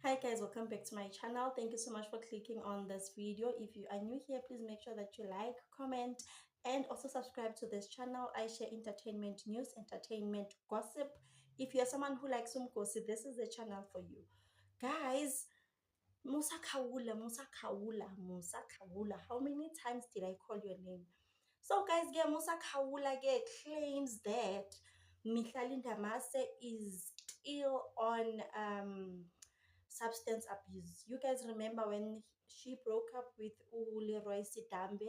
Hi guys, welcome back to my channel. Thank you so much for clicking on this video. If you are new here, please make sure that you like, comment, and also subscribe to this channel. I share entertainment news, entertainment gossip. If you're someone who likes some gossip, this is the channel for you. Guys, Musa Kawula, Musa Kawula, Musa Kawula. How many times did I call your name? So guys, Musa Kawula claims that Mihlalinda Mase is still on substance abuse. You guys remember when she broke up with Leroy Sidambe?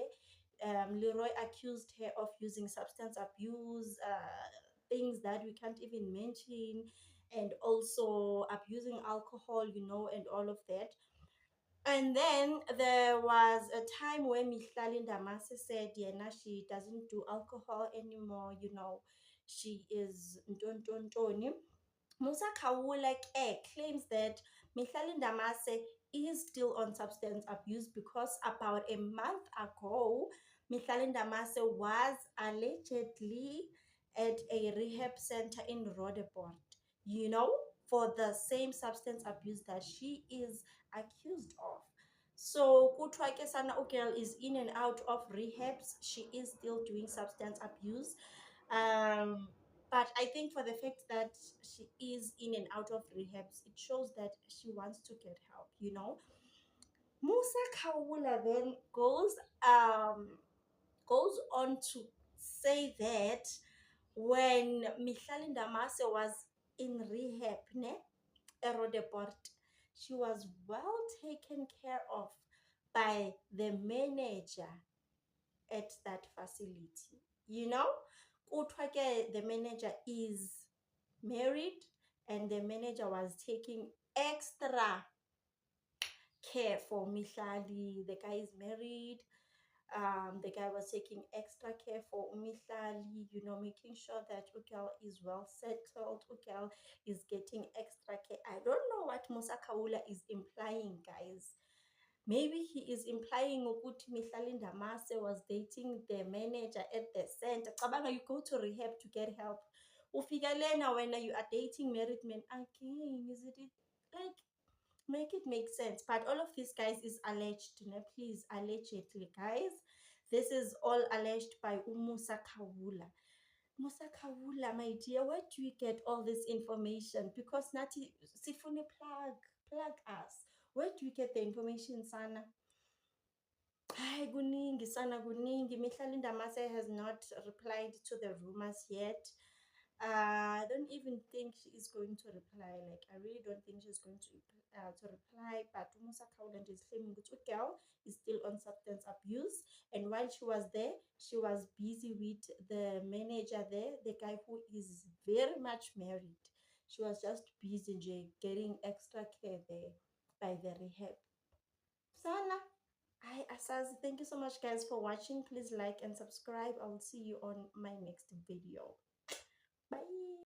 Leroy accused her of using substance abuse, things that we can't even mention, and also abusing alcohol, and all of that. And then there was a time when Mihlalinda Mase said, yeah, now she doesn't do alcohol anymore, she is Ntontontoni. Musa Kawula claims that Mihlalinda Mase is still on substance abuse because about a month ago, Mihlalinda Mase was allegedly at a rehab center in Rodeport, you know, for the same substance abuse that she is accused of. So kuthiwa ke sana girl is in and out of rehabs. She is still doing substance abuse. But I think for the fact that she is in and out of rehabs, it shows that she wants to get help. Musa Kawula then goes on to say that when Mihlalinda Mase was in rehab, ne, Erodeport, she was well taken care of by the manager at that facility. Kuthiwa ke the manager is married and the manager was taking extra care for Mihlali. The guy is married. The guy was taking extra care for Mihlali, making sure that Ukel is well settled. Ukel is getting extra care. I don't know what Musa Kawula is implying, guys. Maybe he is implying ukuthi Mihlalinda Mase was dating the manager at the center. Cabanga, you go to rehab to get help. Ufika lena when you are dating married men again. Is it like, make it make sense? But all of this, guys, is alleged. Please, allegedly, guys. This is all alleged by Musa Kawula. Musa Kawula, my dear, where do you get all this information? Because Nati, sifuni plug us. Where do you get the information, Sana? Hi, kuningi, Sana, kuningi. Mihlalinda Mase has not replied to the rumors yet. I don't even think she is going to reply. Like, I really don't think she's going to reply. But Musa Kawula is claiming that girl is still on substance abuse. And while she was there, she was busy with the manager there, the guy who is very much married. She was just busy getting extra care there by the rehab. Sana, hi Asaz. Thank you so much, guys, for watching. Please like and subscribe. I will see you on my next video. Bye.